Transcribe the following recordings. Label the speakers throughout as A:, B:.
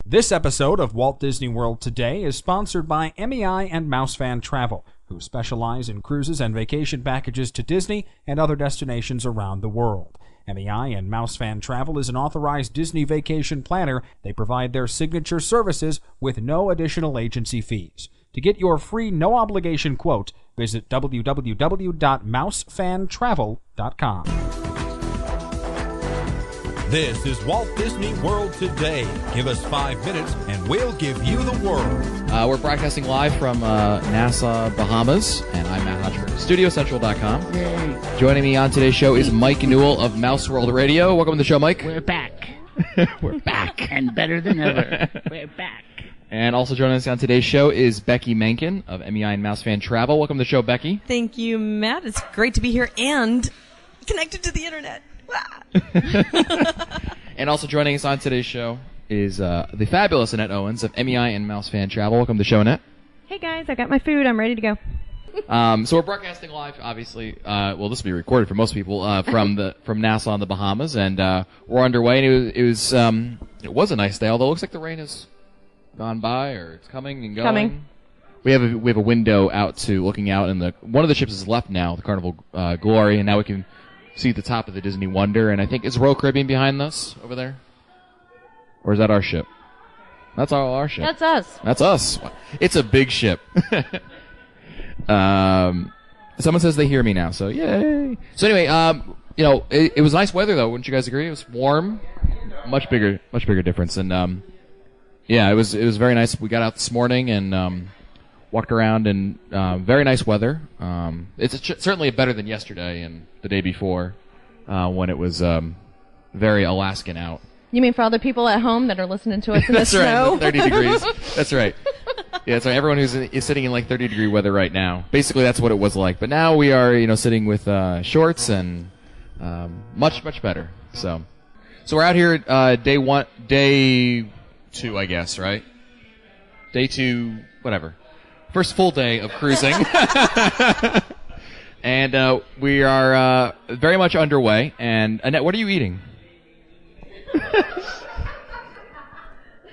A: This episode of Walt Disney World Today is sponsored by MEI and MouseFan Travel, who specialize in cruises and vacation packages to Disney and other destinations around the world. MEI and MouseFan Travel is an authorized Disney vacation planner. They provide their signature services with no additional agency fees. To get your free no-obligation quote, visit www.mousefantravel.com.
B: This is Walt Disney World Today. Give us 5 minutes and we'll give you the world.
C: We're broadcasting live from Nassau, Bahamas, and I'm Matt Hodgford, StudioCentral.com.
D: Yay.
C: Joining me on today's show is Mike Newell of Mouse World Radio. Welcome to the show, Mike.
D: We're back.
C: We're back.
D: And better than ever. We're back.
C: And also joining us on today's show is Becky Menken of MEI and MouseFan Travel. Welcome to the show, Becky.
E: Thank you, Matt. It's great to be here and connected to the internet.
C: And also joining us on today's show is the fabulous Annette Owens of MEI and MouseFan Travel. Welcome to the show, Annette.
F: Hey guys, I got my food. I'm ready to go.
C: So we're broadcasting live, obviously. Well, this will be recorded for most people from Nassau in the Bahamas, and we're underway. And it was a nice day, although it looks like the rain has gone by, or it's coming and going.
F: Coming.
C: We have a window out to looking out, and one of the ships is left now, the Carnival Glory, and now we can see the top of the Disney Wonder, and I think, is Royal Caribbean behind us over there? Or is that our ship? That's our ship.
F: That's us.
C: That's us. It's a big ship. Someone says they hear me now, so yay. So anyway, it was nice weather though, wouldn't you guys agree? It was warm. Much bigger difference. And yeah, it was very nice. We got out this morning and walked around, and very nice weather. It's certainly better than yesterday and the day before, when it was very Alaskan out.
F: You mean for other people at home that are listening to us in the
C: That's
F: snow?
C: right, 30 degrees. That's right. Yeah, that's right. Everyone is sitting in like 30-degree weather right now. Basically, that's what it was like. But now we are, sitting with shorts and much better. So we're out here day 2, I guess, right? Day 2, whatever. First full day of cruising. And we are very much underway. And Annette, what are you eating?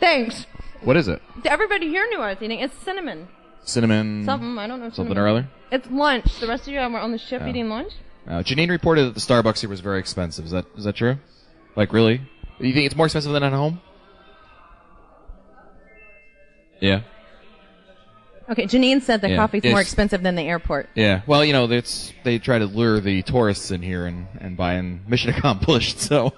F: Thanks.
C: What is it?
F: Everybody here knew I was eating. It's cinnamon.
C: Cinnamon.
F: Something. I don't know.
C: Something or other?
F: It's lunch. The rest of you were on the ship eating lunch?
C: Janine reported that the Starbucks here was very expensive. Is that true? Like, really? You think it's more expensive than at home? Yeah.
F: Okay, Janine said the coffee's more
C: It's-
F: expensive than the airport.
C: Yeah. Well, they try to lure the tourists in here and buy in. Mission accomplished, so.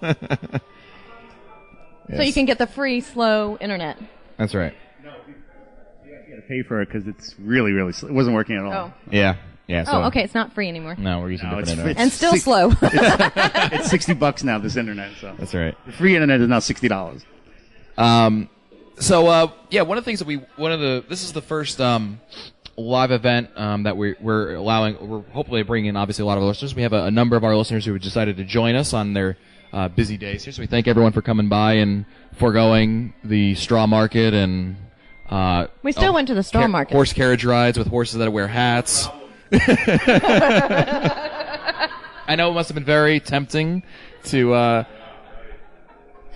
F: So you can get the free, slow internet.
C: That's right.
G: You got to pay for it because it's really, really slow. It wasn't working at all.
F: Oh.
C: Yeah. Yeah. So,
F: Okay, it's not free anymore.
C: No, we're using different internet.
F: And still slow.
G: It's $60 now, this internet. So
C: That's right.
G: the free internet is now $60.
C: So one of the things that this is the first live event that we're allowing. We're hopefully bringing in obviously a lot of our listeners. We have a number of our listeners who have decided to join us on their busy days here. So we thank everyone for coming by and foregoing the straw market and
F: We still went to the straw market.
C: Horse carriage rides with horses that wear hats. I know it must have been very tempting to the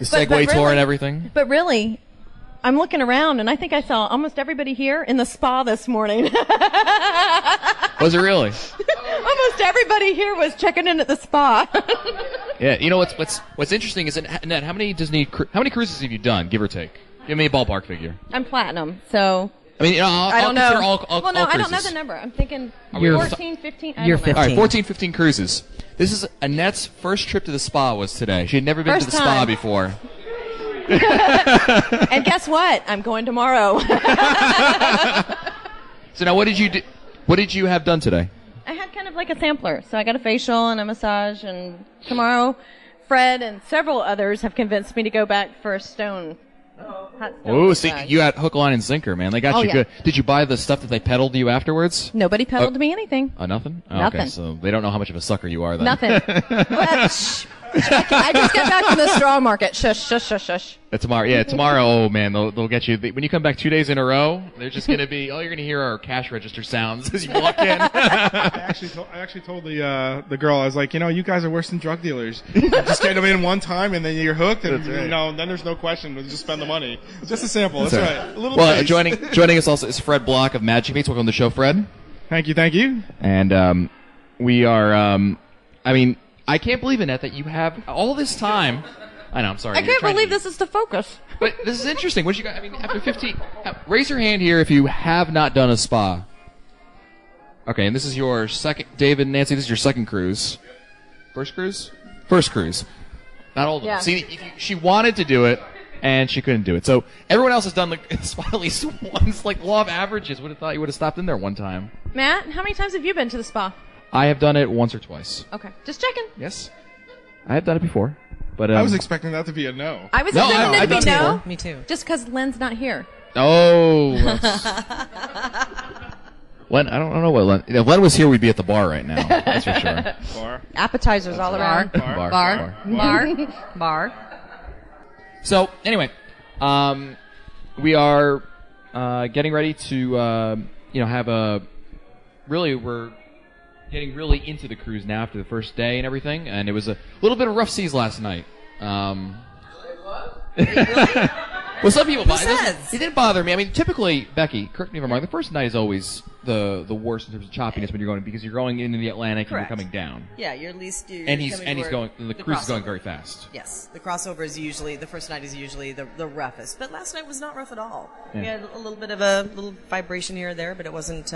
C: Segway tour and everything.
F: But really, I'm looking around, and I think I saw almost everybody here in the spa this morning.
C: Was it really?
F: Almost everybody here was checking in at the spa.
C: Yeah, you know what's interesting is that, Annette, how many cruises have you done, give or take? Give me a ballpark figure.
F: I'm platinum, so
C: I mean,
F: I don't know.
C: consider all
F: well, no,
C: all
F: I don't know
C: cruises.
F: the number. I'm thinking
E: You're
F: 14, 15. I
E: you're
F: don't know.
E: 15.
C: All right, 14, 15 cruises. This is Annette's first trip to the spa was today. She had never been
F: First
C: to the spa
F: time.
C: before.
F: And guess what? I'm going tomorrow.
C: So now, what did you do? What did you have done today?
F: I had kind of like a sampler, so I got a facial and a massage, and tomorrow, Fred and several others have convinced me to go back for a stone. Hot stone
C: Oh, see,
F: massage.
C: you got hook, line, and sinker, man. They got
F: Oh,
C: you
F: yeah.
C: good. Did you buy the stuff that they peddled you afterwards?
F: Nobody peddled me anything.
C: Oh, nothing? Oh,
F: Nothing.
C: Okay, so they don't know how much of a sucker you are then.
F: Nothing. Well, shh. I just got back from the straw market. Shush, shush, shush, shush.
C: Tomorrow, yeah, tomorrow. Oh man, they'll get you. When you come back 2 days in a row, they're just gonna be. All you're gonna hear are cash register sounds as you walk in.
H: I actually told the girl, I was like, you guys are worse than drug dealers. Just get them in one time and then you're hooked, and then there's no question. We'll just spend the money. It's just a sample. That's right. A little taste.
C: Joining us also is Fred Block of Magic Meets. Welcome to the show, Fred.
H: Thank you.
C: And we are. I mean, I can't believe, Annette, that you have all this time. I know, I'm sorry.
F: I can't believe this is the focus.
C: But this is interesting. What you got? I mean, after 15, raise your hand here if you have not done a spa. Okay, and this is your second, David and Nancy, this is your second cruise. First cruise? First cruise. Not all of them.
F: Yeah.
C: See, she wanted to do it, and she couldn't do it. So everyone else has done the spa at least once, like law of averages. Would have thought you would have stopped in there one time.
F: Matt, how many times have you been to the spa?
C: I have done it once or twice.
F: Okay, just checking.
C: Yes. I have done it before. But
H: I was expecting that to be a no.
F: I was expecting it to be no.
E: Me too.
F: Just because Len's not here.
C: Oh. Len, I don't know what Len. If Len was here, we'd be at the bar right now. That's for sure.
H: Bar.
F: Appetizers all around.
E: Bar.
C: So anyway, we are getting ready to have a. Really, we're getting really into the cruise now after the first day and everything, and it was a little bit of rough seas last night. Well, some people. It didn't bother me. I mean, typically, Becky, correct me if I'm wrong. The first night is always the worst in terms of choppiness when you're going, because you're going into the Atlantic and you're coming down.
E: Yeah, you're least.
C: And he's going. The cruise is going very fast.
E: Yes, the crossover is usually the first night is usually the roughest, but last night was not rough at all.
C: Yeah.
E: We had a little bit of a little vibration here or there, but it wasn't.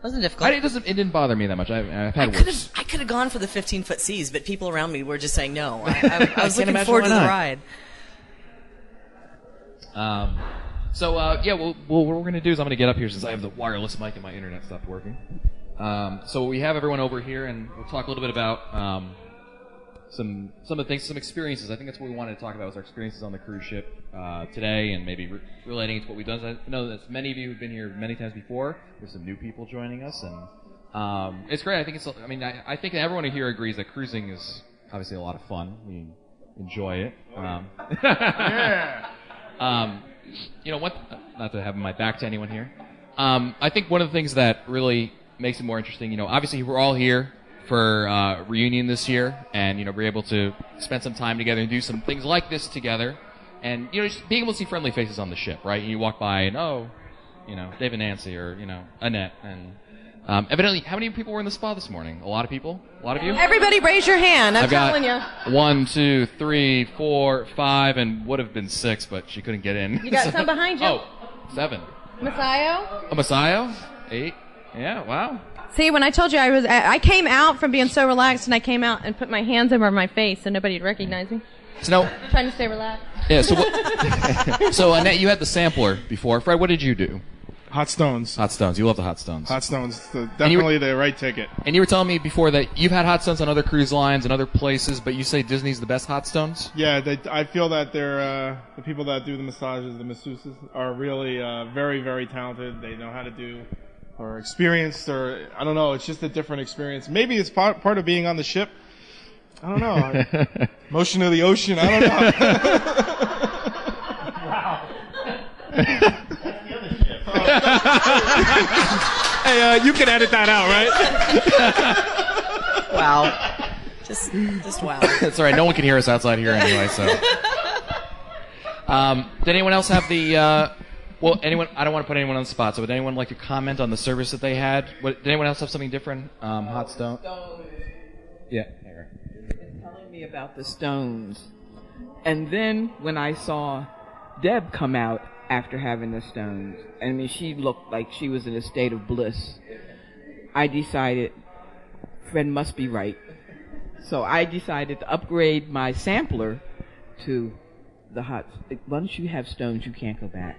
E: Wasn't difficult.
C: It didn't bother me that much. I've had worse.
E: I could have gone for the 15-foot seas, but people around me were just saying no. I was looking forward to the ride.
C: What we're going to do is I'm going to get up here since I have the wireless mic and my internet stopped working. So we have everyone over here, and we'll talk a little bit about some of the things, some experiences. I think that's what we wanted to talk about, was our experiences on the cruise ship today, and maybe relating it to what we've done. I know that many of you have been here many times before. There's some new people joining us, and it's great. I think I think everyone here agrees that cruising is obviously a lot of fun. We enjoy it. Not to have my back to anyone here. I think one of the things that really makes it more interesting, obviously we're all here for reunion this year, and we're able to spend some time together and do some things like this together, and just being able to see friendly faces on the ship, right? And you walk by and Dave and Nancy, or Annette, and evidently, how many people were in the spa this morning? A lot of people? A lot of you?
F: Everybody raise your hand. I'm telling you.
C: 1, 2, 3, 4, 5, and would have been 6, but she couldn't get in.
F: You got some behind you.
C: 7.
F: Masayo?
C: A Masayo? 8. Yeah, wow.
F: See, when I told you I came out from being so relaxed, and I came out and put my hands over my face so nobody'd recognize me.
C: So now,
F: I'm trying to stay relaxed.
C: Yeah, so Annette, you had the sampler before. Fred, what did you do?
H: Hot stones.
C: Hot stones. You love the hot stones.
H: Hot stones. Definitely the right ticket.
C: And you were telling me before that you've had hot stones on other cruise lines and other places, but you say Disney's the best hot stones?
H: Yeah, I feel that they're the people that do the massages, the masseuses, are really very, very talented. They know how to do, or experienced, or I don't know. It's just a different experience. Maybe it's part of being on the ship. I don't know. Motion of the ocean. I don't know.
G: Wow.
H: Hey, you can edit that out, right?
E: Wow. Just wow.
C: That's all right. No one can hear us outside here anyway. So, did anyone else have the? Anyone? I don't want to put anyone on the spot. So, would anyone like to comment on the service that they had? Did anyone else have something different? Hot stone. Yeah.
D: Telling me about the stones, and then when I saw Deb come out after having the stones, I mean, she looked like she was in a state of bliss. I decided Fred must be right. So I decided to upgrade my sampler to the hot. Once you have stones, you can't go back.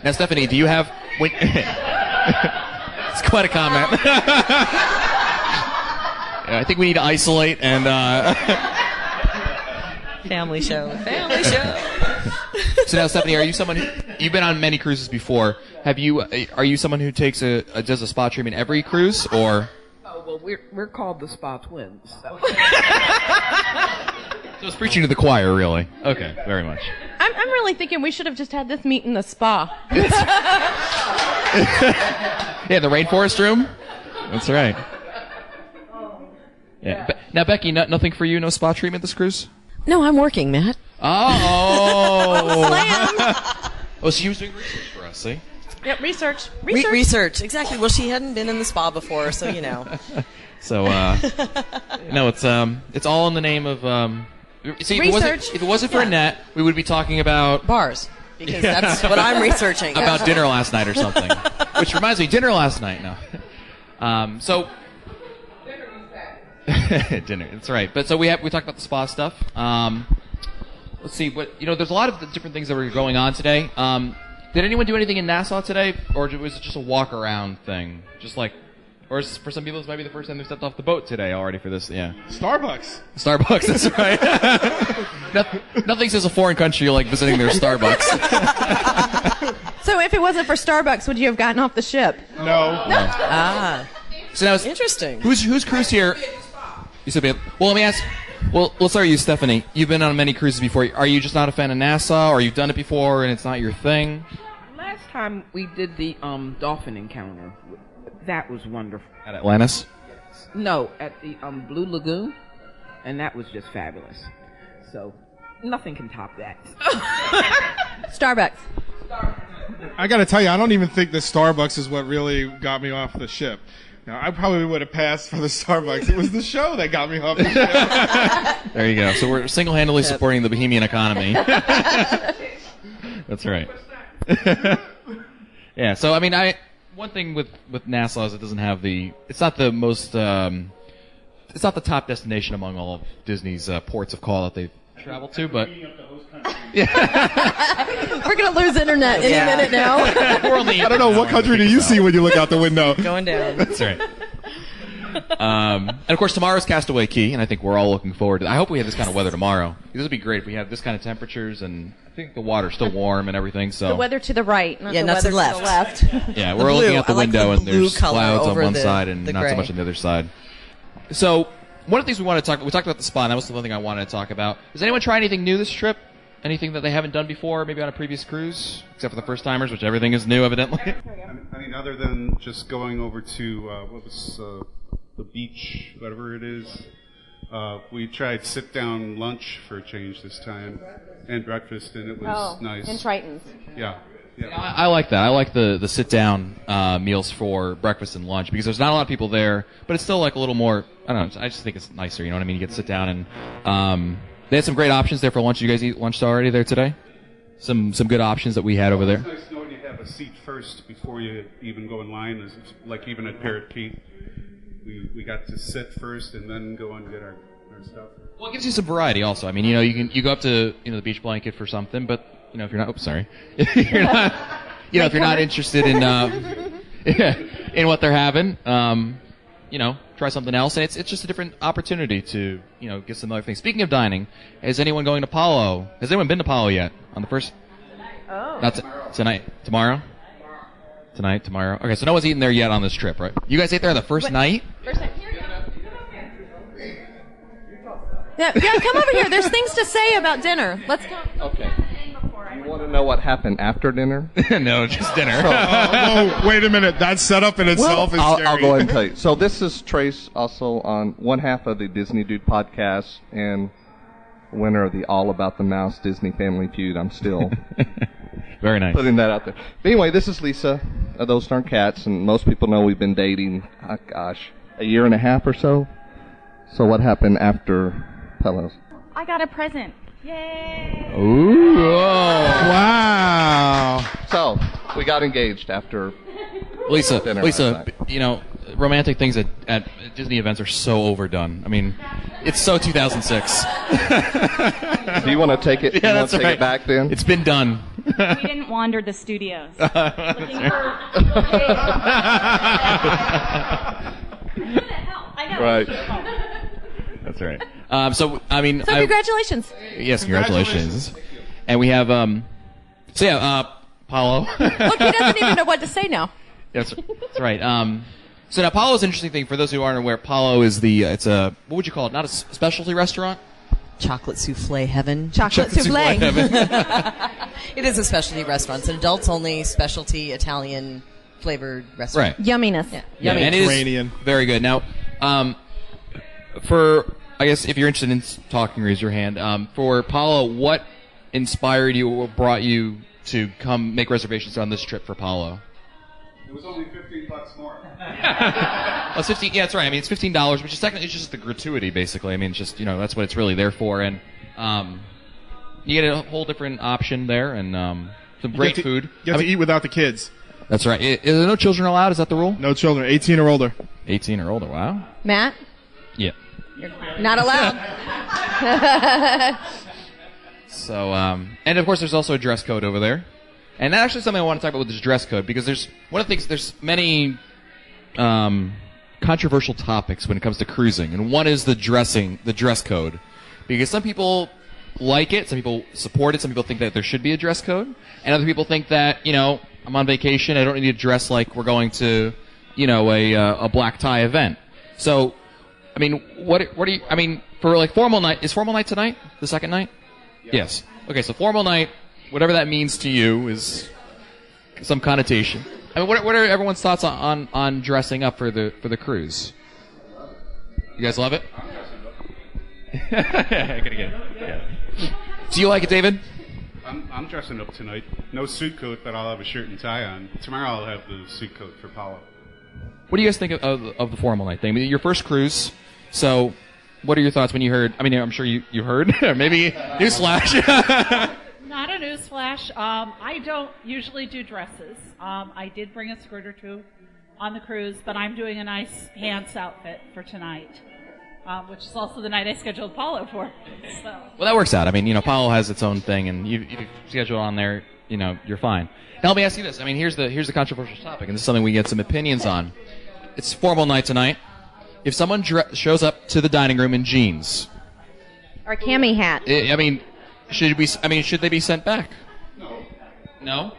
C: Now, Stephanie, do you have... It's quite a comment. I think we need to isolate and...
E: Family show.
C: So now, Stephanie, are you someone you've been on many cruises before? Are you someone who does a spa treatment every cruise, or?
D: Oh well, we're called the Spa Twins. So.
C: So it's preaching to the choir, really. Okay, very much.
F: I'm really thinking we should have just had this meet in the spa.
C: Yeah, the rainforest room. That's right. Yeah. Now, Becky, nothing for you? No spa treatment this cruise?
E: No, I'm working, Matt.
C: Oh. Oh, so she was doing research for us, see?
E: Yep, research. Research, exactly. Well, she hadn't been in the spa before, so you know.
C: So, no, it's all in the name of, see,
E: research.
C: If it wasn't for Annette, we would be talking about
E: bars, because that's what I'm researching.
C: About dinner last night or something. Which reminds me, dinner last night, no. So... dinner, that's right. But so we talked about the spa stuff. Let's see, there's a lot of different things that were going on today. Did anyone do anything in Nassau today, or was it just a walk-around thing? Or for some people, it's maybe the first time they've stepped off the boat today already for this, yeah.
H: Starbucks,
C: that's right. Nothing says a foreign country like visiting their Starbucks.
F: So if it wasn't for Starbucks, would you have gotten off the ship?
H: No.
C: So now
E: Interesting.
C: Who's cruised here? You said, well, let me ask. Well, let's start with you, Stephanie. You've been on many cruises before. Are you just not a fan of Nassau, or you've done it before and it's not your thing?
D: Last time we did the dolphin encounter, that was wonderful.
C: At Atlantis?
D: No, at the Blue Lagoon, and that was just fabulous. So nothing can top that.
F: Starbucks.
H: I got to tell you, I don't even think the Starbucks is what really got me off the ship. Now, I probably would have passed for the Starbucks. It was the show that got me off the ship.
C: There you go. So we're single-handedly supporting the Bohemian economy. That's right. Yeah. So I mean, one thing with Nassau is it doesn't have it's not the most it's not the top destination among all of Disney's ports of call that they've traveled to, but
F: We're gonna lose internet any minute now.
H: I don't know, what country do you see when you look out the window?
E: Going down.
C: That's right. And of course, tomorrow's Castaway Key, and I think we're all looking forward to it. I hope we have this kind of weather tomorrow. This would be great if we have this kind of temperatures, and I think the water's still warm and everything. So
F: The weather to the right, not
E: Yeah,
F: the
E: not to
F: weather
E: the left.
C: yeah,
E: The
C: we're looking
E: blue.
C: out the
E: I like
C: window,
E: the
C: and there's
E: blue color
C: clouds on
E: over
C: one
E: the-
C: side and
E: the
C: not so
E: gray.
C: much on the other side. So one of the things we talked about the spa, and that was the one thing I wanted to talk about. Does anyone try anything new this trip? Anything that they haven't done before, maybe on a previous cruise, except for the first timers, which everything is new, evidently.
I: I mean, other than just going over to the beach, whatever it is, we tried sit-down lunch for a change this time, and breakfast, and it was nice.
F: And Tritons.
I: Yeah.
C: I like that. I like the sit-down meals for breakfast and lunch because there's not a lot of people there, but it's still like a little more. I don't know. I just think it's nicer. You know what I mean? You get to sit down and they had some great options there for lunch. Did you guys eat lunch already there today? Some good options that we had over there.
I: It's nice knowing you have a seat first before you even go in line. It's like even at Parrot Key, we got to sit first and then go and get our stuff.
C: Well, it gives you some variety also. I mean, you go up to the beach blanket for something, but if you're not, if you're not, if you're not interested in in what they're having, try something else, and it's just a different opportunity to get some other things. Speaking of dining, is anyone going to Palo? Has anyone been to Palo yet on the first?
F: Oh.
C: Not tonight. Tomorrow. Tonight. Tomorrow. Okay, so no one's eaten there yet on this trip, right? You guys ate there the first night?
F: First night. Yeah, come over here. There's things to say about dinner. Let's go.
J: Okay. You want to know what happened after dinner?
C: No, just dinner.
H: Oh, wait a minute. That setup in itself is scary.
J: I'll go ahead and tell you. So this is Trace, also on one half of the Disney Dude podcast and winner of the All About the Mouse Disney Family Feud. I'm still
C: very nice
J: putting that out there. But anyway, this is Lisa of Those Darn Cats, and most people know we've been dating, a year and a half or so. So what happened after Pelos?
K: I got a present. Yay!
C: Ooh! Oh.
H: Wow!
J: So we got engaged after
C: Lisa,
J: dinner last night.
C: Romantic things at Disney events are so overdone. I mean, it's so 2006.
J: Do you want to take it?
C: Yeah, that's
J: take
C: right.
J: it back then?
C: It's been done.
K: We didn't wander the studios.
J: Right.
C: That's right. So
F: congratulations.
C: Yes, congratulations. And we have Paulo.
F: Look, he doesn't even know what to say now.
C: That's right. So now Paulo's an interesting thing for those who aren't aware. Paulo is what would you call it? Not a specialty restaurant.
E: chocolate souffle heaven.
F: Chocolate souffle.
E: It is a specialty restaurant. It's an adults-only specialty Italian flavored restaurant.
C: Right.
F: Yumminess.
E: Yeah.
C: Yeah, and it is very good. Now, for I guess if you're interested in talking, raise your hand. For Palo, what inspired you or brought you to come make reservations on this trip for Palo?
I: It was only $15 more.
C: Well, it's 15. Yeah, that's right. I mean, it's $15, which is technically it's just the gratuity, basically. I mean, it's just that's what it's really there for, and you get a whole different option there, and some great food.
H: You have to eat without the kids.
C: That's right. Is there no children allowed? Is that the rule?
H: No children. 18 or older.
C: 18 or older. Wow.
F: Matt?
C: Yeah.
F: You're not allowed.
C: So, and of course, there's also a dress code over there. And that's actually something I want to talk about with this dress code, because there's one of the things, there's many controversial topics when it comes to cruising, and one is the dress code. Because some people like it, some people support it, some people think that there should be a dress code, and other people think that, I'm on vacation, I don't need to dress like we're going to, a black tie event. So, I mean, what do you, I mean, for like formal night, is formal night tonight? The second night? Yes. Okay, so formal night, whatever that means to you is some connotation. I mean, what are everyone's thoughts on dressing up for the cruise? You guys love it? I gotta get it. Yeah. Do you like it, David?
I: I'm dressing up tonight. No suit coat, but I'll have a shirt and tie on. Tomorrow I'll have the suit coat for Palo.
C: What do you guys think of the formal night thing? I mean, your first cruise, so what are your thoughts when you heard? I mean, I'm sure you heard. Maybe newsflash.
L: Not a newsflash. I don't usually do dresses. I did bring a skirt or two on the cruise, but I'm doing a nice pants outfit for tonight, which is also the night I scheduled Palo for. So.
C: Well, that works out. I mean, Palo has its own thing, and you schedule on there, you're fine. Now, let me ask you this. I mean, here's the controversial topic, and this is something we get some opinions on. It's formal night tonight. If someone shows up to the dining room in jeans,
F: or a cami hat,
C: I mean, should they be sent back?
I: No.
C: No?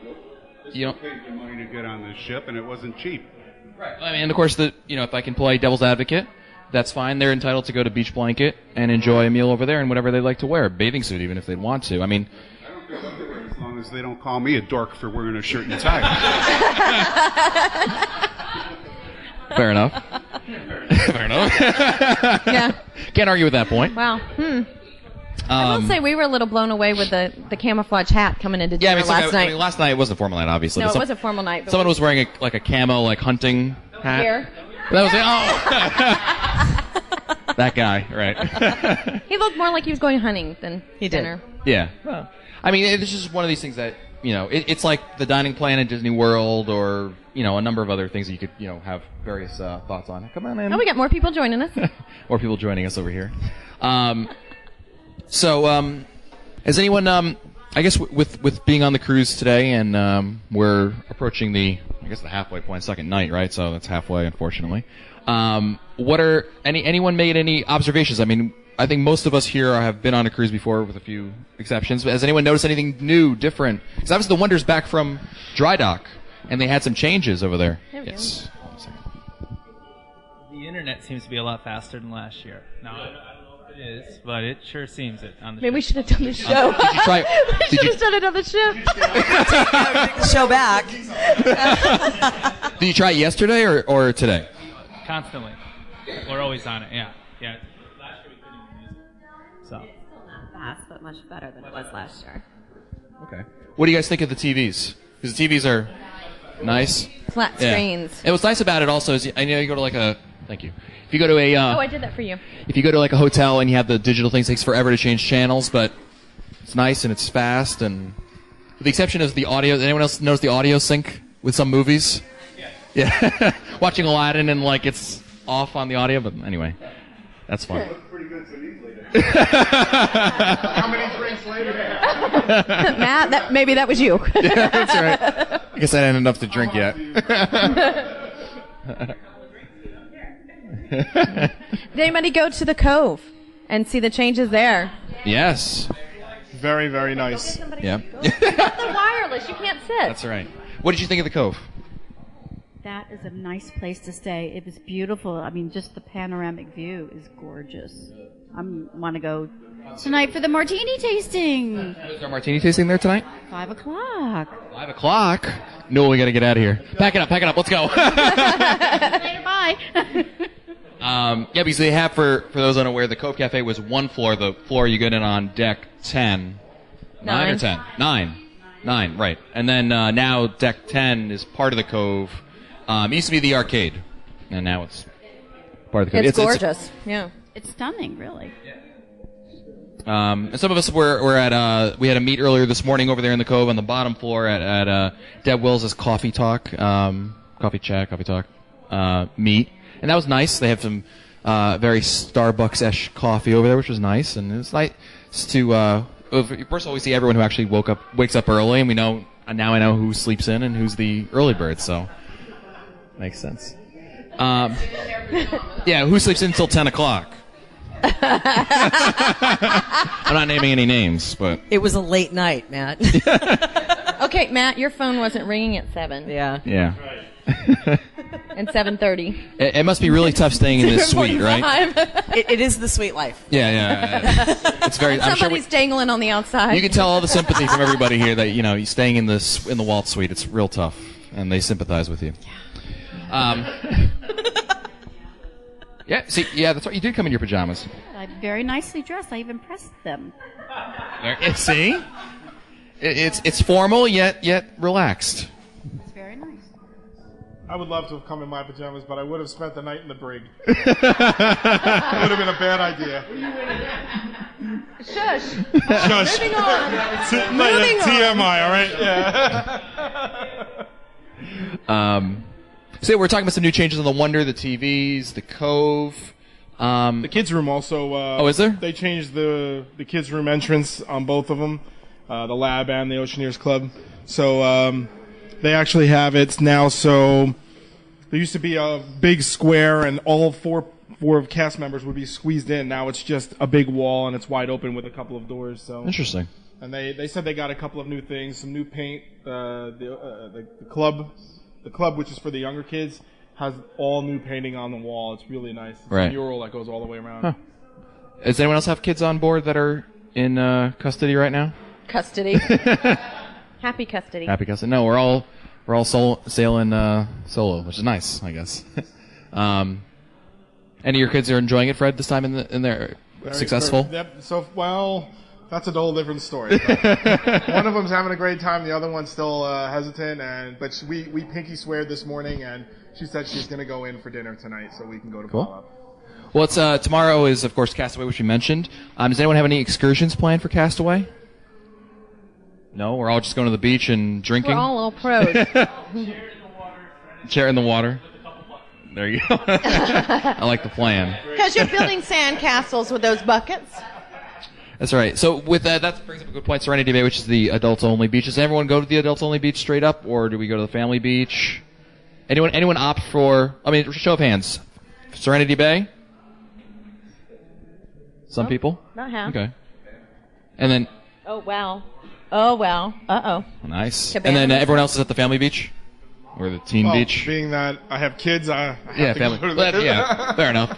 I: You don't pay the money to get on this ship, and it wasn't cheap.
C: Right. I mean, and of course, if I can play devil's advocate, that's fine. They're entitled to go to Beach Blanket and enjoy a meal over there and whatever they like to wear, a bathing suit even if they'd want to. I mean,
I: I don't care what they wear, as long as they don't call me a dork for wearing a shirt and tie.
C: Fair enough. Fair enough.
F: Yeah.
C: Can't argue with that point.
F: Wow. I will say we were a little blown away with the camouflage hat coming into dinner last night.
C: I mean, last night it wasn't a formal night, obviously.
F: No, it was a formal night.
C: Someone was wearing a camo hunting hat.
F: Here.
C: That was that guy, right?
F: He looked more like he was going hunting than dinner.
C: Yeah. Well, I mean, it's just one of these things that it's like the dining plan at Disney World, or a number of other things that you could have various thoughts on. Come on in.
F: Oh, we got more people joining us.
C: More people joining us over here. So, has anyone, I guess with being on the cruise today, and we're approaching the halfway point, second night, right? So that's halfway, unfortunately. Anyone made any observations? I mean, I think most of us here have been on a cruise before, with a few exceptions. But has anyone noticed anything new, different? Because obviously the Wonder's back from dry dock, and they had some changes over there. Yes.
M: The internet seems to be a lot faster than last year. No, I don't know if it is, but it sure seems it. On the
F: Maybe we should have done the show.
C: Did you try?
F: We should have done it on the ship.
E: Take the show back.
C: Did you try it yesterday or today?
M: Constantly. We're always on it. Yeah. Last year we couldn't even use it. So.
N: Not fast, but much better than it was last year.
C: Okay. What do you guys think of the TVs? Because the TVs are nice.
F: Flat screens.
C: And what's nice about it also is, I know you go to thank you. If you go to a
F: I did that for you.
C: If you go to a hotel and you have the digital things, it takes forever to change channels, but it's nice and it's fast, and with the exception of the audio. Anyone else notice the audio sync with some movies? Yeah. Watching Aladdin and it's off on the audio, but anyway, that's fun.
I: Pretty good so easily. How many drinks later?
F: Matt, maybe that was you.
C: Yeah, that's right. I guess I didn't have enough to drink yet.
F: Did anybody go to the Cove and see the changes there?
C: Yes.
H: Very, very nice.
C: Yeah.
F: The wireless, you can't sit.
C: That's right. What did you think of the Cove?
N: That is a nice place to stay. It was beautiful. I mean, just the panoramic view is gorgeous.
O: want to go tonight for the martini tasting.
C: Is there a martini tasting there tonight?
O: 5 o'clock.
C: 5 o'clock? No, we gotta get out of here. Pack it up, let's go.
O: Later, bye.
C: Yeah, because they have, for those unaware, the Cove Cafe was one floor. The floor you get in on deck 10. 9 or 10? 9, right. And then now deck 10 is part of the Cove. It used to be the arcade, and now it's part of the Cove.
F: It's gorgeous. Yeah.
O: It's stunning, really.
C: And some of us were at we had a meet earlier this morning over there in the Cove on the bottom floor at Deb Wills' Coffee Talk, Coffee Talk meet, and that was nice. They have some very Starbucks-ish coffee over there, which was nice, and it was nice to first of all we see everyone who actually wakes up early, and we know now I know who sleeps in and who's the early bird, so makes sense. Yeah, who sleeps in until 10 o'clock? I'm not naming any names, but
E: It was a late night, Matt.
F: Okay, Matt, your phone wasn't ringing at 7.
E: Yeah.
C: yeah.
F: And 7:30.
C: It must be really tough staying in this suite, right?
E: It is the sweet life.
C: Yeah. It's very. I'm sure
F: Somebody's dangling on the outside.
C: you can tell all the sympathy from everybody here that you're staying in the Walt suite. It's real tough, and they sympathize with you. Yeah. See, yeah, that's right. You did come in your pajamas.
O: I'm very nicely dressed. I even pressed them.
C: See, it's formal yet relaxed.
O: It's very nice.
H: I would love to have come in my pajamas, but I would have spent the night in the brig. It would have been a bad idea.
F: Shush.
H: Shush.
F: Moving on.
H: Moving TMI, all right? Yeah.
C: So we're talking about some new changes on the Wonder, the TVs, the Cove.
H: The kids' room also.
C: Is there?
H: They changed the kids' room entrance on both of them, the lab and the Oceaneers Club. So they actually have it now. So there used to be a big square, and all four cast members would be squeezed in. Now it's just a big wall, and it's wide open with a couple of doors. So
C: interesting.
H: And they said they got a couple of new things, some new paint. The club, which is for the younger kids, has all new painting on the wall. It's really nice. It's
C: Right.
H: a mural that goes all the way around.
C: Huh. Does anyone else have kids on board that are in custody right now?
F: Custody. Happy custody.
C: Happy custody. No, we're all sailing solo, which is nice, I guess. Any of your kids are enjoying it, Fred, this time in their successful?
H: Yep. So, well, that's a whole different story. One of them's having a great time. The other one's still hesitant. But we pinky sweared this morning, and she said she's going to go in for dinner tonight so we can go to
C: Cool.
H: Palo.
C: Well, it's tomorrow is, of course, Castaway, which we mentioned. Does anyone have any excursions planned for Castaway? No? We're all just going to the beach and drinking?
F: We're all pros.
C: Chair in the water. There you go. I like the plan.
F: Because you're building sand castles with those buckets.
C: That's right. So with that brings up a good point. Serenity Bay, which is the adults-only beach. Does everyone go to the adults-only beach straight up, or do we go to the family beach? Anyone opt for? I mean, show of hands. Serenity Bay. Some people.
F: Not half.
C: Okay. And then.
F: Oh wow. Oh wow. Uh oh.
C: Nice.
F: Cabana.
C: And then everyone else is at the family beach, or the teen beach.
H: Being that I have kids, I have
C: Yeah,
H: to
C: family.
H: go to
C: Well,
H: the
C: yeah, fair enough.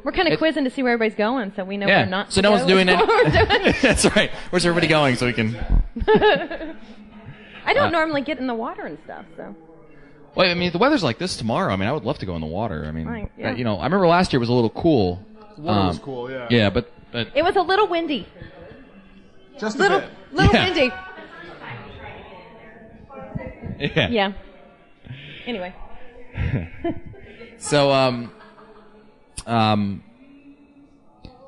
F: We're kind of quizzing to see where everybody's going, so we know
C: Yeah.
F: we're not.
C: So no one's doing
F: that.
C: that. That's right. Where's everybody going so we can?
F: I don't normally get in the water and stuff, so.
C: Well, I mean, if the weather's like this tomorrow, I mean, I would love to go in the water. I mean,
F: Right, yeah.
C: I remember last year was a little cool.
H: The water was cool, yeah.
C: Yeah, but
F: It was a little windy.
H: Just
F: little,
H: a bit.
F: little
C: Yeah.
F: windy.
C: yeah.
F: Yeah. Anyway.
C: So,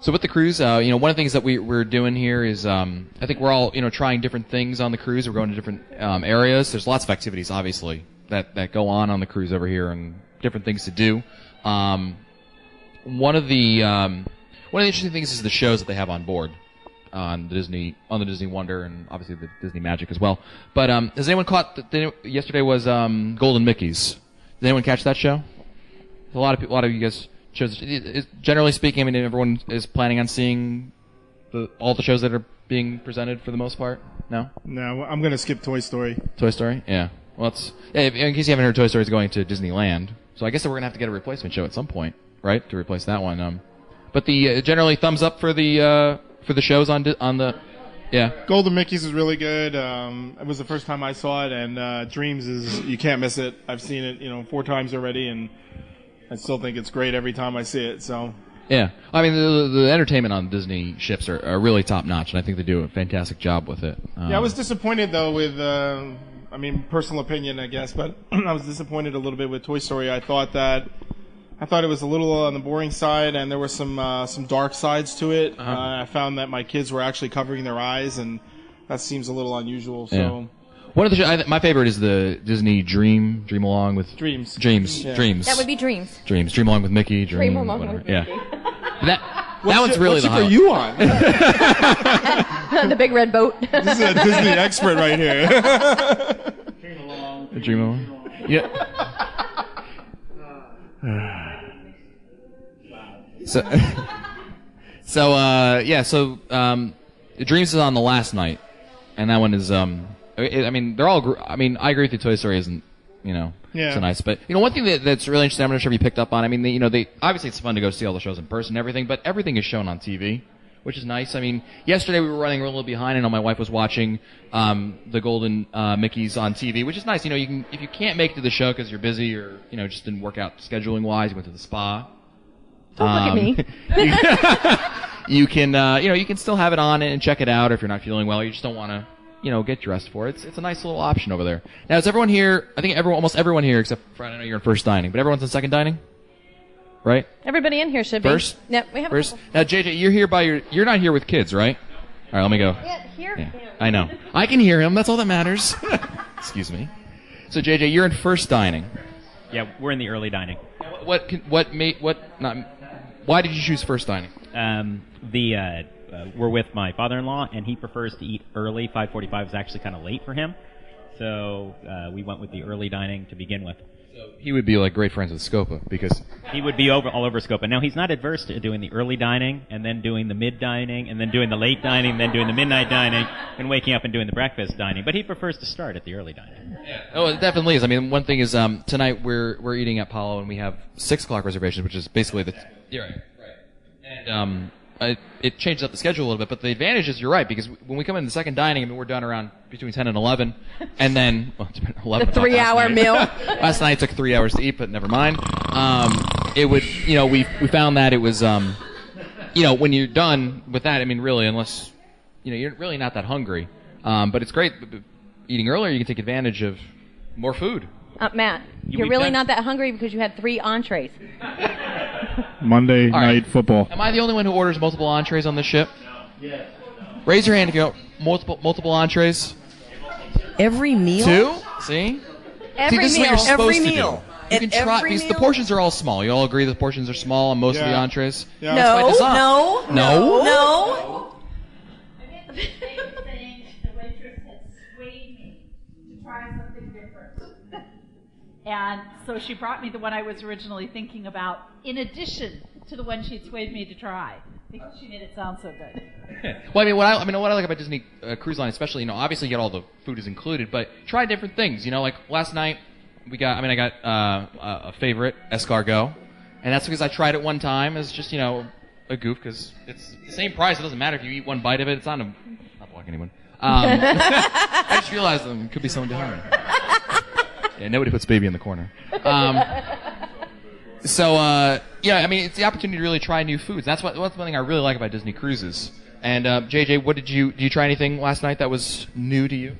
C: so with the cruise, one of the things that we're doing here is, I think we're all, trying different things on the cruise. We're going to different areas. There's lots of activities, obviously, that go on the cruise over here, and different things to do. One of the interesting things is the shows that they have on board on the Disney Wonder, and obviously the Disney Magic as well. But has anyone caught? Yesterday was Golden Mickey's. Did anyone catch that show? A lot of you guys chose. Generally speaking, I mean, everyone is planning on seeing all the shows that are being presented for the most part. No.
H: No, I'm going to skip Toy Story.
C: Toy Story, yeah. Well, in case you haven't heard, Toy Story is going to Disneyland, so I guess we're going to have to get a replacement show at some point, right? right, to replace that one. But the generally thumbs up for the shows on the. Yeah.
H: Golden Mickey's is really good. It was the first time I saw it, and Dreams is, you can't miss it. I've seen it, 4 times already, and I still think it's great every time I see it. So.
C: Yeah, I mean the entertainment on Disney ships are really top notch, and I think they do a fantastic job with it.
H: Yeah, I was disappointed though with, personal opinion, I guess, but I was disappointed a little bit with Toy Story. I thought it was a little on the boring side, and there were some dark sides to it. I found that my kids were actually covering their eyes, and that seems a little unusual. So.
C: Yeah. One of the my favorite is the Disney Dream Along with
H: Dreams.
C: Yeah. Dreams.
F: That would be Dreams.
C: Dream Along with Mickey.
F: Dream Along
C: whatever.
F: with
C: Yeah.
F: Mickey.
C: That one's really the highlight.
H: What are you on?
F: The big red boat.
H: This is a Disney expert right here.
C: Dream Along. Yeah. So Dreams is on the last night, and that one is they're all. I agree with you. Toy Story isn't, so nice. But one thing that's really interesting. I'm not sure if you picked up on. They obviously it's fun to go see all the shows in person and everything, but everything is shown on TV, which is nice. Yesterday we were running a little behind. I know my wife was watching the Golden Mickeys on TV, which is nice. You can, if you can't make it to the show because you're busy or just didn't work out scheduling wise, you went to the spa.
F: Don't look at me.
C: You can you can still have it on and check it out if you're not feeling well. You just don't want to get dressed for it. It's a nice little option over there. Now, is everyone here? I think almost everyone here, except for I know you're in first dining, but everyone's in second dining, right?
F: Everybody in here should be.
C: First?
F: Yep, we have
C: first. Now, JJ, you're here you're not here with kids, right? All right, let me go.
F: Yeah, here.
C: Yeah, I know. I can hear him. That's all that matters. Excuse me. So, JJ, you're in first dining.
P: Yeah, we're in the early dining.
C: Why did you choose first dining?
P: We're with my father-in-law, and he prefers to eat early. 5:45 is actually kind of late for him, so we went with the early dining to begin with.
C: So he would be like great friends with Scopa because
P: he would be all over Scopa. Now he's not adverse to doing the early dining, and then doing the mid dining, and then doing the late dining, and then doing the midnight dining, and waking up and doing the breakfast dining. But he prefers to start at the early dining.
C: Yeah. Oh, it definitely is. One thing is tonight we're eating at Apollo, and we have 6 o'clock reservations, which is basically the. You're right. And it changes up the schedule a little bit, but the advantage is you're right, because when we come in the second dining, we're done around between 10 and 11, and then, it's been 11
F: the 3-hour meal.
C: Last night it took 3 hours to eat, but never mind. It would, we found that it was, when you're done with that, really, unless, you're really not that hungry. But it's great, eating earlier, you can take advantage of more food.
F: Matt, you're really not that hungry because you had 3 entrees.
G: Monday night football.
C: Am I the only one who orders multiple entrees on this ship? Yes. Raise your hand if you go multiple entrees.
E: Every meal?
C: 2? See?
E: Every
C: this is
E: meal.
C: what you're supposed
E: Every
C: to
E: meal.
C: do. You can try because the portions are all small. You all agree the portions are small on most of the entrees?
H: Yeah.
C: No.
L: And so she brought me the one I was originally thinking about, in addition to the one she'd swayed me to try, because she made it sound so good.
C: Well, what I like about Disney Cruise Line, especially, obviously you get all the food is included, but try different things. Like last night, I got a favorite, escargot, and that's because I tried it one time as just, a goof, because it's the same price. It doesn't matter if you eat one bite of it. It's not blocking anyone. I just realized there could be someone behind me. Yeah, nobody puts baby in the corner. It's the opportunity to really try new foods. That's one thing I really like about Disney Cruises. And JJ, did you try anything last night that was new to you?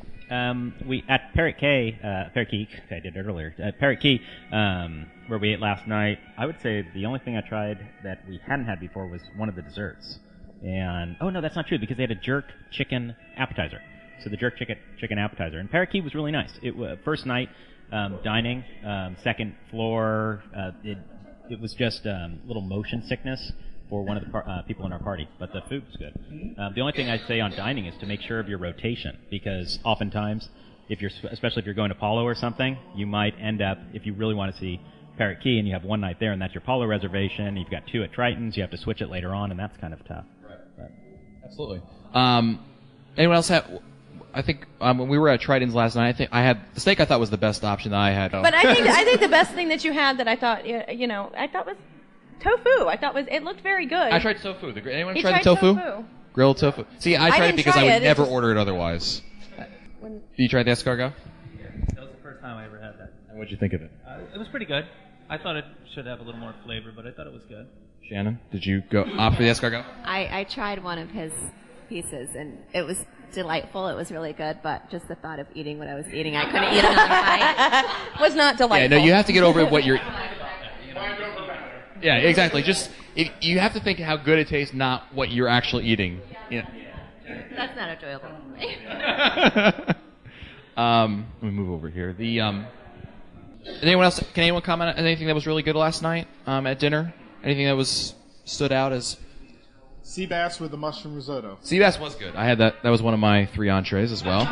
P: We at Parrot Cay, I did it earlier. At Parrot Cay, where we ate last night, I would say the only thing I tried that we hadn't had before was one of the desserts. And no, that's not true, because they had a jerk chicken appetizer. So the jerk chicken appetizer, and Parrot Cay was really nice. It was first night. Dining, second floor. It was just little motion sickness for one of the people in our party, but the food was good. The only thing I'd say on dining is to make sure of your rotation, because oftentimes, especially if you're going to Apollo or something, you might end up, if you really want to see Parrot Cay and you have one night there and that's your Apollo reservation, you've got 2 at Triton's, you have to switch it later on, and that's kind of tough.
C: Right. Absolutely. Anyone else have? I think when we were at Triton's last night, I had the steak. I thought was the best option that I had.
F: But I think the best thing that you had that I thought I thought was Tofu. I thought it looked very good.
C: I tried tofu. Anyone
F: He
C: tried the
F: tried
C: tofu?
F: tofu.
C: Grilled tofu. See, I tried it
F: didn't
C: because
F: try
C: I would
F: it, it
C: never
F: just-
C: order it otherwise.
F: When-
C: You tried the escargot?
M: That was the first time I ever had that.
C: And what'd you think of it?
M: It was pretty good. I thought it should have a little more flavor, but I thought it was good.
C: Shannon, did you go opt for the escargot?
N: I tried one of his pieces, and it was delightful. It was really good, but just the thought of eating what I was eating, I couldn't eat another bite.
F: Was not delightful.
C: Yeah, no, you have to get over what you're... Yeah, exactly. Just, you have to think how good it tastes, not what you're actually eating. Yeah.
N: That's not enjoyable.
C: Let me move over here. Anyone else? Can anyone comment on anything that was really good last night at dinner? Anything that stood out as?
H: Sea bass with the mushroom risotto.
C: Sea bass was good. I had that. That was one of my 3 entrees as well.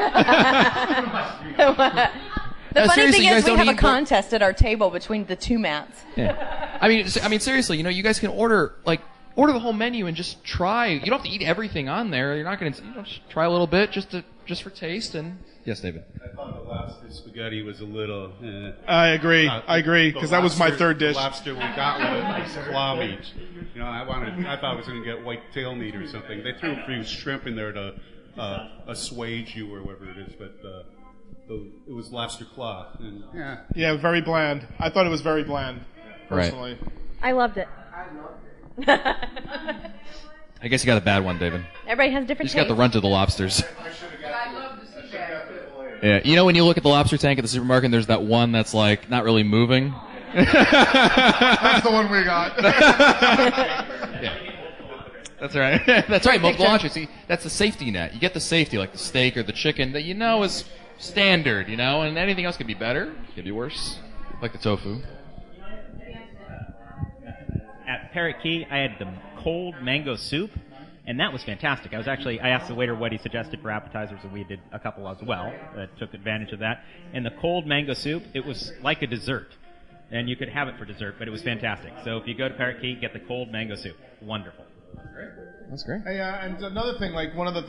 F: The funny
C: seriously,
F: thing
C: you guys
F: is we
C: don't
F: have a
C: eat
F: contest at our table between the two mats.
C: Yeah. I mean, seriously. You guys can order the whole menu and just try. You don't have to eat everything on there. You're not going to. Just try a little bit just for taste. And yes, David.
I: I thought the lobster spaghetti was a little.
H: I agree. I agree because that was my third dish.
I: The lobster we got was claw meat. I thought I was going to get white tail meat or something. They threw a few shrimp in there to assuage you or whatever it is, but it was lobster claw. And, yeah.
H: Yeah, very bland. I thought it was very bland, personally.
F: I loved it.
C: I guess you got a bad one, David.
F: Everybody has
C: You
F: different
C: just got the
F: tastes.
C: runt of the lobsters. Yeah, when you look at the lobster tank at the supermarket, and there's that one that's like not really moving.
H: That's the one we got.
C: That's right. That's right. Multiple entrees. See, that's the safety net. You get the safety, like the steak or the chicken that is standard, and anything else could be better, could be worse, like the tofu.
P: At Parrot Key, I had the cold mango soup, and that was fantastic. I asked the waiter what he suggested for appetizers, and we did a couple as well. Took advantage of that. And the cold mango soup, it was like a dessert. And you could have it for dessert, but it was fantastic. So if you go to Parrot Key, get the cold mango soup. Wonderful.
C: That's great.
H: Hey, and another thing, like one of the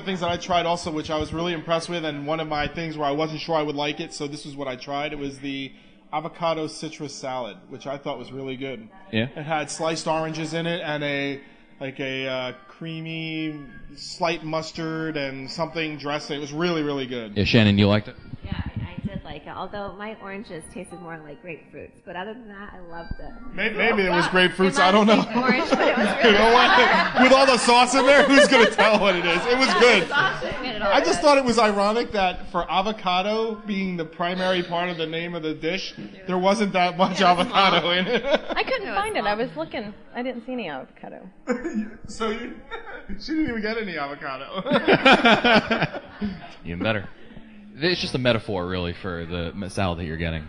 H: things that I tried also, which I was really impressed with, and one of my things where I wasn't sure I would like it, so this is what I tried. It was the avocado citrus salad, which I thought was really good.
C: Yeah.
H: It had sliced oranges in it and a creamy, slight mustard and something dressing. It was really, really good.
C: Yeah, Shannon, you liked it?
N: Yeah, I did like it. Although my oranges tasted more like grapefruits, but other than that, I loved it.
H: Maybe it was grapefruits. I don't know.
N: Orange, but it was really
H: You know what? With all the sauce in there, who's going to tell what it is? It was good. I just thought it was ironic that for avocado being the primary part of the name of the dish, there wasn't that much avocado in it.
F: I couldn't find it. I was looking. I didn't see any avocado.
H: So she didn't even get any avocado.
C: Even better. It's just a metaphor, really, for the salad that you're getting.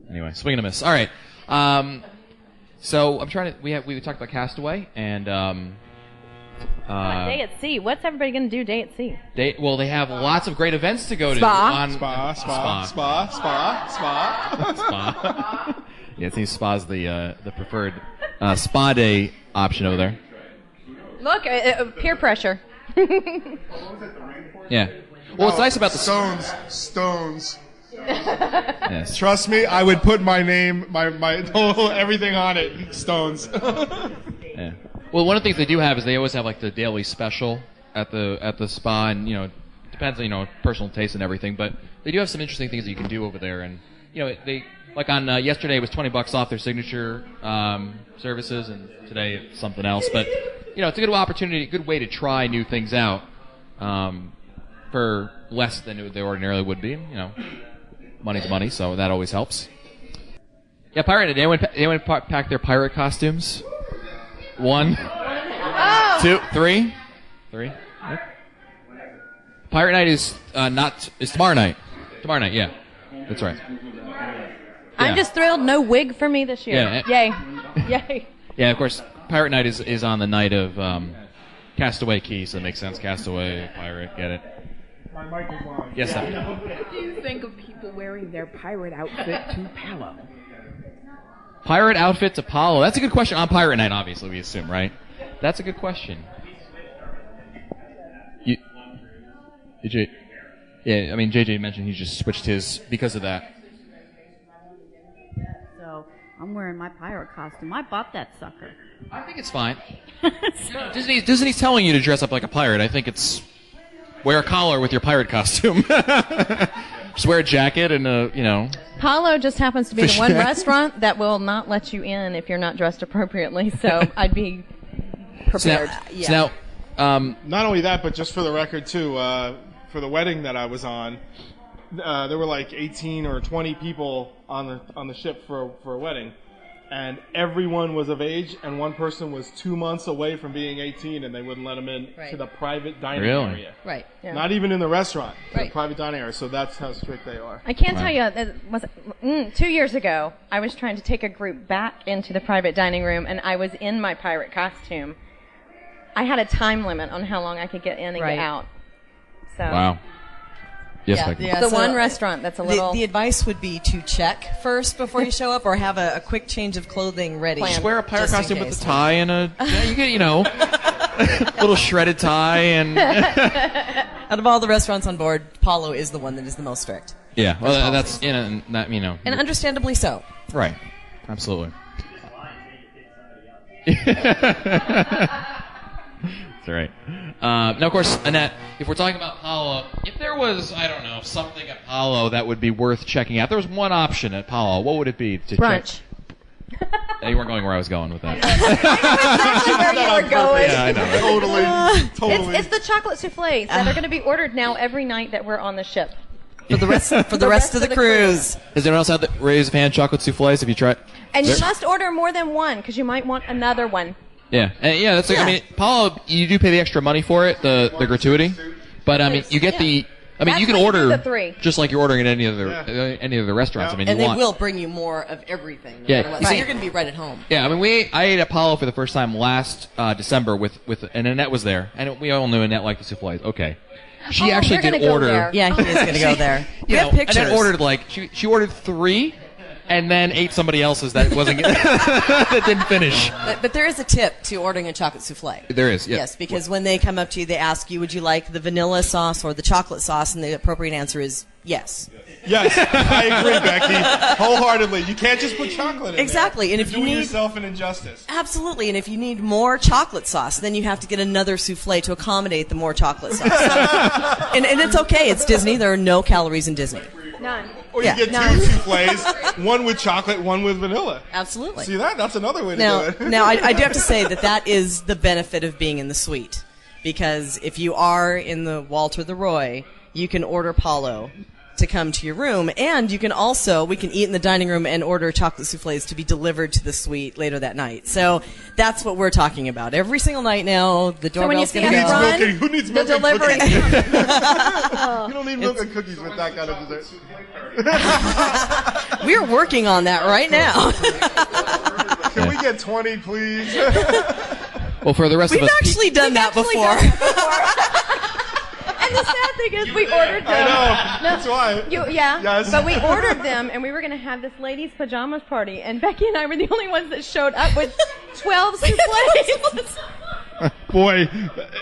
C: Anyway, swing and a miss. All right. So I'm trying to. We talked about Castaway and.
F: Day at sea. What's everybody going to do day at sea?
C: They have lots of great events to go to.
F: Spa.
C: Spa. Yeah, it seems spa's the preferred spa day option over there.
F: Look, peer pressure.
C: Yeah. Well, it's nice about the
H: stones.
C: Yes.
H: Trust me, I would put my name, my whole everything on it. Stones.
C: Yeah. Well, one of the things they do have is they always have like the daily special at the spa, and depends on personal taste and everything, but they do have some interesting things that you can do over there, and they like on yesterday it was $20 off their signature services, and today it's something else, but it's a good opportunity, a good way to try new things out for less than they ordinarily would be. Money's money, so that always helps. Yeah, pirate. Did anyone pack their pirate costumes? 1, 2, 3. Yep. Pirate night is is tomorrow night. Tomorrow night, yeah, that's right.
F: I'm just thrilled. No wig for me this year.
C: Yeah.
F: Yay. Yay.
C: Yeah, of course. Pirate night is on the night of Castaway Key, so it makes sense. Castaway, pirate, get it.
H: My mic is on.
C: Yes, sir.
D: What do you think of people wearing their pirate outfit to Palo?
C: Pirate outfit to Palo. That's a good question. On Pirate Night, obviously, we assume, right? That's a good question. JJ mentioned he just switched his because of that.
N: So
O: I'm wearing my pirate costume. I bought that sucker.
C: I think it's fine. Disney's telling you to dress up like a pirate. I think it's wear a collar with your pirate costume. Just wear a jacket and
F: Palo just happens to be the
C: Fish
F: one
C: net.
F: restaurant that will not let you in if you're not dressed appropriately. So I'd be prepared.
C: So now,
H: not only that, but just for the record too, for the wedding that I was on, there were like 18 or 20 people on the ship for a wedding, and everyone was of age, and one person was 2 months away from being 18, and they wouldn't let him in to the private dining
C: Really?
H: area.
E: Right.
F: Yeah.
H: Not even in the restaurant, the
F: Right.
H: private dining area. So that's how strict they are.
F: I can't tell you, it was 2 years ago, I was trying to take a group back into the private dining room, and I was in my pirate costume. I had a time limit on how long I could get in and
E: Right.
F: get out. So
C: wow. Yes, Becky.
E: Yeah,
F: the
E: so
F: one restaurant that's a little...
E: The advice would be to check first before you show up, or have a quick change of clothing ready.
C: Just wear a pirate
E: just in
C: costume with
E: case.
C: a tie and a you get little shredded tie and
E: Out of all the restaurants on board, Palo is the one that is the most strict.
C: yeah. Well, that's that
E: And understandably so.
C: right. Absolutely. That's right. Now, of course, Annette, if we're talking about Palo, if there was, I don't know, something at Palo that would be worth checking out, if there was one option at Palo, what would it be? To
F: Brunch.
C: Yeah, you weren't going where I was going with that.
F: Where you were going.
C: Yeah, I know.
H: Totally.
F: It's the chocolate souffles that are going to be ordered now every night that we're on the ship.
E: For the rest of the cruise.
C: Does anyone else have the raise of hand chocolate souffles? Have you tried?
F: And you must order more than one because you might want another one.
C: Yeah, yeah. That's. I mean, Palo, you do pay the extra money for it, the gratuity, but I mean, you get the. I mean,
F: That's
C: you can
F: why you
C: order
F: do the 3.
C: just like you're ordering at any other restaurants. I mean,
E: And
C: you
E: they
C: want.
E: will bring you more of everything. No
C: Yeah,
E: matter what.
C: you
E: So
C: see-
E: you're going to be right at home.
C: Yeah, I mean, I ate at Palo for the first time last December with and Annette was there, and we all knew Annette liked the souffles. Okay, she
F: Oh,
C: actually
F: you're
C: did
F: gonna go
C: order.
F: there.
E: Yeah, he is going to go there. We
C: You
E: have
C: know,
E: pictures.
C: Annette ordered like she ordered 3, and then ate somebody else's that wasn't that didn't finish.
E: But there is a tip to ordering a chocolate souffle.
C: There is, yeah.
E: Yes, because when they come up to you, they ask you, would you like the vanilla sauce or the chocolate sauce? And the appropriate answer is yes.
H: Yes, I agree, Becky, wholeheartedly. You can't just put chocolate in
E: Exactly,
H: there.
E: and if
H: You're
E: you
H: doing
E: need-
H: yourself an injustice.
E: Absolutely, and if you need more chocolate sauce, then you have to get another souffle to accommodate the more chocolate sauce. and it's okay, it's Disney. There are no calories in Disney.
F: None.
H: Or you get 2 souffles, one with chocolate, one with vanilla.
E: Absolutely.
H: See that? That's another way to
E: Now,
H: do it.
E: now I do have to say that is the benefit of being in the suite. Because if you are in the Walter the Roy, you can order Palo to come to your room, and you can also, we can eat in the dining room and order chocolate souffles to be delivered to the suite later that night. So that's what we're talking about. Every single night now, the
F: So when you
E: doorbell's
F: see
E: going to
F: us
E: go.
F: run,
H: Who needs
F: the
H: milk and
F: delivery.
H: You don't need milk and cookies with that kind of dessert.
E: We're working on that right now.
H: Can we get 20, please?
C: Well, for the rest
E: We've
C: of us,
E: actually done that before.
F: And the sad thing is, we ordered them.
H: I know. That's why.
F: Yeah.
H: Yes.
F: But we ordered them, and we were going to have this ladies' pajamas party, and Becky and I were the only ones that showed up with 12 souffles.
H: Boy,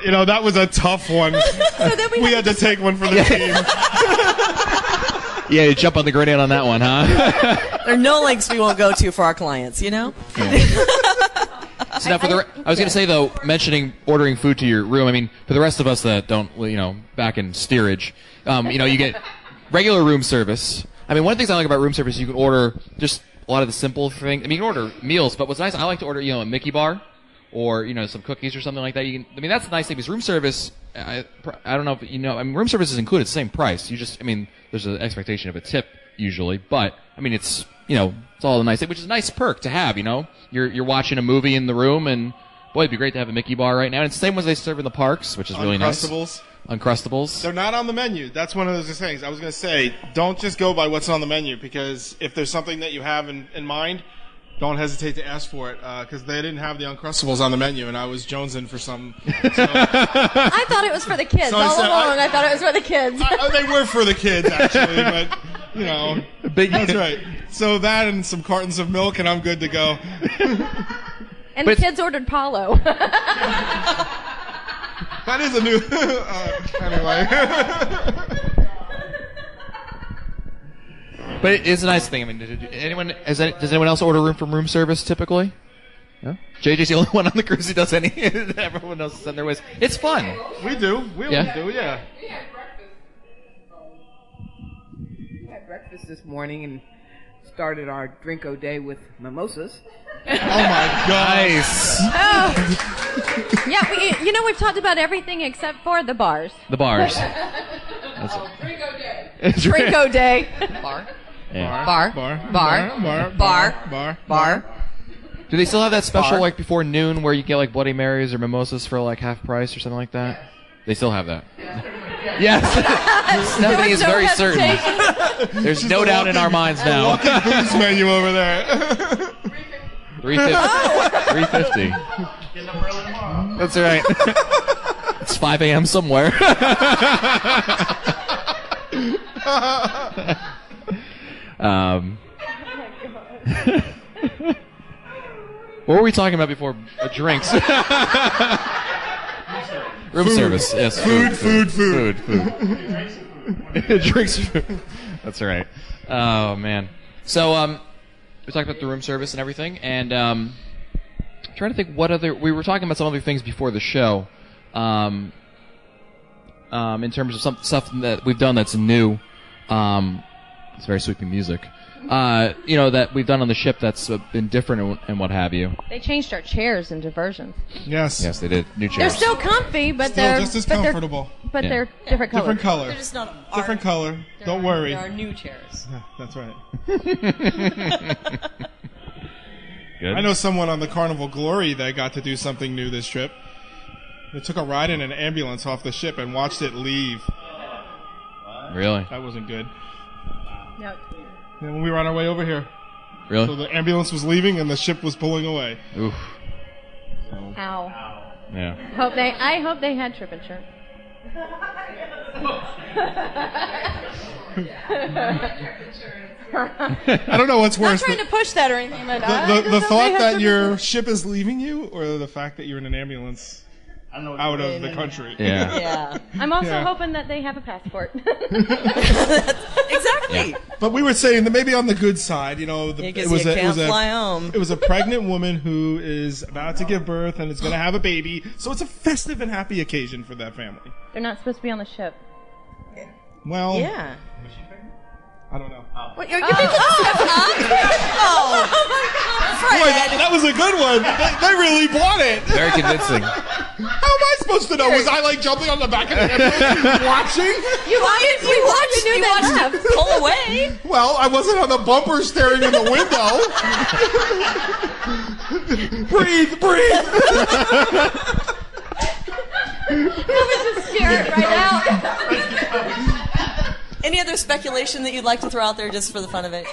H: that was a tough one. we had to take one for the team.
C: yeah, you jump on the grenade on that one, huh?
E: There are no lengths we won't go to for our clients, you know?
C: So now I was going to say, though, mentioning ordering food to your room, I mean, for the rest of us that don't, back in steerage, you get regular room service. I mean, one of the things I like about room service is you can order just a lot of the simple things. I mean, you can order meals, but what's nice, I like to order, a Mickey bar or, some cookies or something like that. That's the nice thing, because room service, I don't know if room service is included, same price. There's an expectation of a tip usually, but, it's all a nice thing, which is a nice perk to have, You're watching a movie in the room, and boy, it'd be great to have a Mickey bar right now. And it's the same ones they serve in the parks, which is really nice. Uncrustables.
H: They're not on the menu. That's one of those things. I was going to say, don't just go by what's on the menu, because if there's something that you have in mind, don't hesitate to ask for it, because they didn't have the Uncrustables on the menu, and I was jonesing for some. So.
F: I thought it was for the kids.
H: So I
F: All
H: said,
F: along, I thought it was for the kids.
H: They were for the kids, actually, but, that's right. So that and some cartons of milk, and I'm good to go.
F: And the kids ordered Palo.
H: That is a new... anyway.
C: But it's a nice thing. I mean, does anyone else order room service typically? No? JJ's the only one on the cruise who does any. Everyone else is on their ways. It's fun.
H: We do. We always do, yeah.
D: We had breakfast this morning and started our Drinko day with mimosas.
H: Oh my God!
C: Nice.
F: Oh. Yeah, we've talked about everything except for the bars.
C: The bars.
F: Drinko Day. Drinko Day. Bar.
C: Yeah.
F: Bar.
C: Do they still have that special
F: Bar.
C: like before noon where you get like Bloody Marys or mimosas for like half price or something like that? They still have that. Yes. Stephanie is very certain. There's no doubt in our minds now.
H: Walking booze menu over there.
C: $3.50. That's right. It's 5 a.m. somewhere. What were we talking about before? Drinks. Room service. Yes. Food. Drinks. That's right. Oh man. So we talked about the room service and everything, and trying to think what other. We were talking about some other things before the show. In terms of some stuff that we've done that's new. It's very sweeping music. That we've done on the ship that's been different and what have you.
F: They changed our chairs and diversions.
H: Yes.
C: Yes, they did. New chairs.
F: They're still comfy, but
H: Still
F: they're
H: just as
F: but they're-
H: comfortable.
F: But
C: Yeah.
F: they're different colors.
H: Different color.
E: They're just not
H: Different color. Don't worry.
E: There are new chairs.
H: Yeah, that's right.
C: Good.
H: I know someone on the Carnival Glory that got to do something new this trip. They took a ride in an ambulance off the ship and watched it leave.
C: Really?
H: That wasn't good.
F: No.
H: And when we were on our way over here.
C: Really?
H: So the ambulance was leaving and the ship was pulling away.
C: Oof.
F: Ow.
C: Yeah.
F: I hope they had trip insurance.
H: I don't know what's worse.
F: Not trying to push that or anything, but
H: The thought that your ship is leaving you, or the fact that you're in an ambulance out of the country.
C: Yeah.
E: Yeah.
F: I'm also
H: Yeah.
F: hoping that they have a passport.
E: Exactly.
H: But we were saying that maybe on the good side,
E: Yeah, 'cause you can't fly home.
H: It was a pregnant woman who is about to give birth and is going to have a baby. So it's a festive and happy occasion for that family.
F: They're not supposed to be on the ship.
H: Well,
E: Yeah.
H: I don't know.
F: What, you're
E: Oh, my God.
H: Boy, that was a good one. They really bought it.
C: Very convincing.
H: How am I supposed to know? Was I like jumping on the back of the ambulance watching?
E: You watched it pull away.
H: Well, I wasn't on the bumper staring in the window. Breathe.
F: I was just scared right out.
E: Any other speculation that you'd like to throw out there just for the fun of it?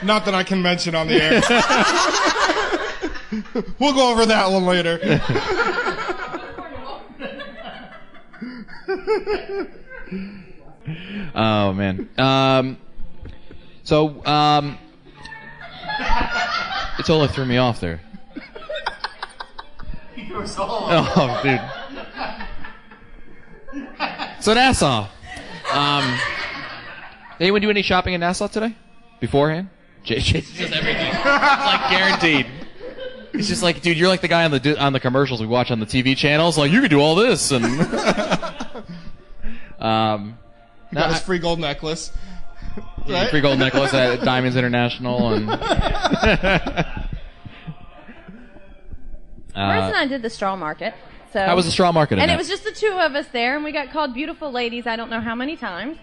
H: Not that I can mention on the air. We'll go over that one later.
C: Oh man. It totally threw me off there. Oh, dude. So Nassau. Did anyone do any shopping in Nassau today? Beforehand? JJ does everything. It's like guaranteed. It's just like, dude, you're like the guy on the commercials we watch on the TV channels. Like, you can do all this and.
H: Got his free gold necklace. Right?
C: Free gold necklace at Diamonds International and.
F: Marissa and I did the straw market. So
C: How was the straw market?
F: And
C: Annette?
F: it was just the two of us there, and we got called beautiful ladies I don't know how many times.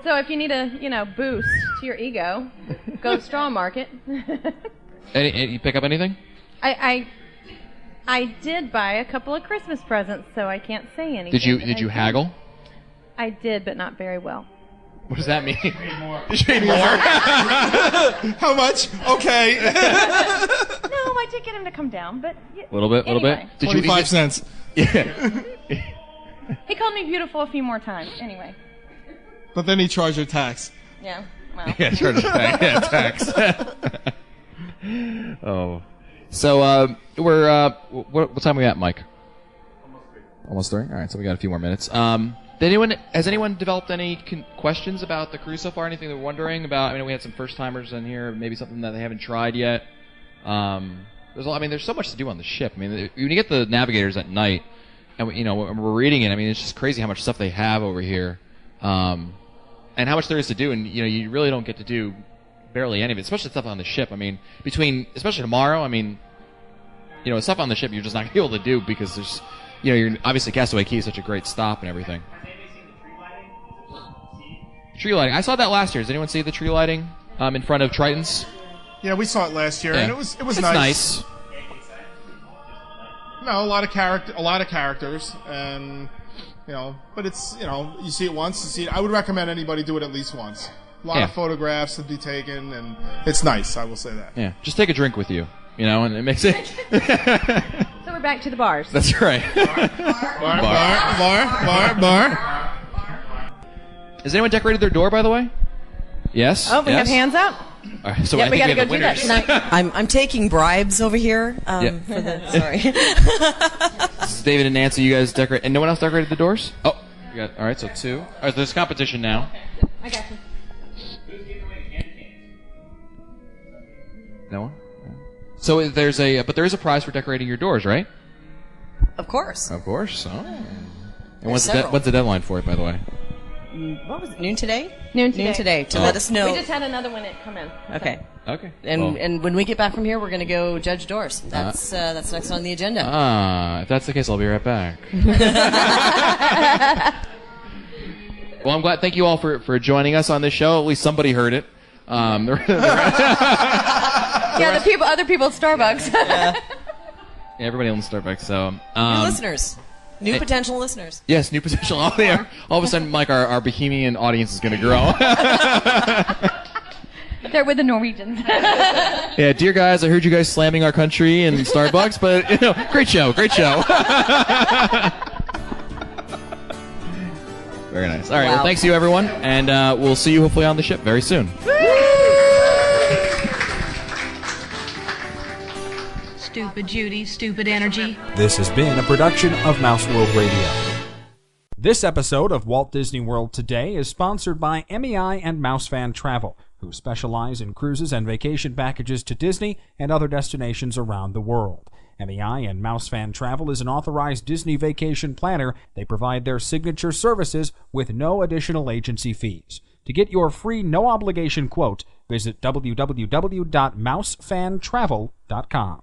F: So if you need a, boost to your ego, go to straw market.
C: You pick up anything?
F: I did buy a couple of Christmas presents, so I can't say anything.
C: Did you haggle?
F: I did, but not very well.
C: What does that mean?
H: Did
C: you pay more?
H: How much? Okay.
F: No, I did get him to come down, but
C: A little bit.
F: Anyway.
H: 25 cents.
C: Yeah.
F: He called me beautiful a few more times. Anyway,
H: But then he charged her tax.
F: yeah. Well.
C: Yeah, tax. Oh. So, we're, what time are we at, Mike? Almost 3? Alright, so we got a few more minutes. Has anyone developed any questions about the cruise so far? Anything they're wondering about? I mean, we had some first timers in here. Maybe something that they haven't tried yet. There's so much to do on the ship. I mean, when you get the navigators at night, and when we're reading it, I mean, it's just crazy how much stuff they have over here, and how much there is to do. And you really don't get to do barely any of it, especially stuff on the ship. I mean, especially tomorrow. I mean, stuff on the ship you're just not gonna be able to do because there's, you're obviously Castaway Cay is such a great stop and everything. Tree lighting. I saw that last year. Does anyone see the tree lighting in front of Triton's?
H: Yeah, we saw it last year, and it was
C: it's
H: nice. No, a lot of characters, and but it's you see it once. I would recommend anybody do it at least once. A lot of photographs to be taken, and it's nice. I will say that.
C: Yeah, just take a drink with you, and it makes it.
F: So we're back to the bars.
C: That's right.
H: Bar.
C: Has anyone decorated their door, by the way? Yes.
F: Oh, we have hands up.
C: All right, so
F: yeah,
C: I think
F: we gotta
C: we
F: go
C: have
F: do
C: the
F: that tonight.
E: I'm taking bribes over here. Sorry.
C: This is David and Nancy. You guys decorate, and no one else decorated the doors. Oh, all right. So 2. All right, there's competition now.
F: I got you.
C: No one. So there is a prize for decorating your doors, right?
E: Of course.
C: Of course. Oh. And what's the deadline for it, by the way?
E: What was it? Noon today?
F: Noon
E: today to let us know.
F: We just had another one come in.
E: Okay.
C: Okay.
E: And when we get back from here, we're going to go judge doors. That's next on the agenda.
C: If that's the case, I'll be right back. Well, I'm glad. Thank you all for joining us on this show. At least somebody heard it.
F: Yeah, other people at Starbucks.
C: Yeah, everybody on Starbucks. So
E: new listeners. New potential listeners.
C: Yes, new potential. All of a sudden, Mike, our Bohemian audience is going to grow.
F: They're with the Norwegians.
C: Yeah, dear guys, I heard you guys slamming our country in Starbucks, but great show. Very nice. All right, well, thanks to you, everyone, and we'll see you hopefully on the ship very soon.
Q: Stupid Judy, stupid energy.
A: This has been a production of Mouse World Radio. This episode of Walt Disney World Today is sponsored by MEI and MouseFan Travel, who specialize in cruises and vacation packages to Disney and other destinations around the world. MEI and MouseFan Travel is an authorized Disney vacation planner. They provide their signature services with no additional agency fees. To get your free no-obligation quote, visit www.mousefantravel.com.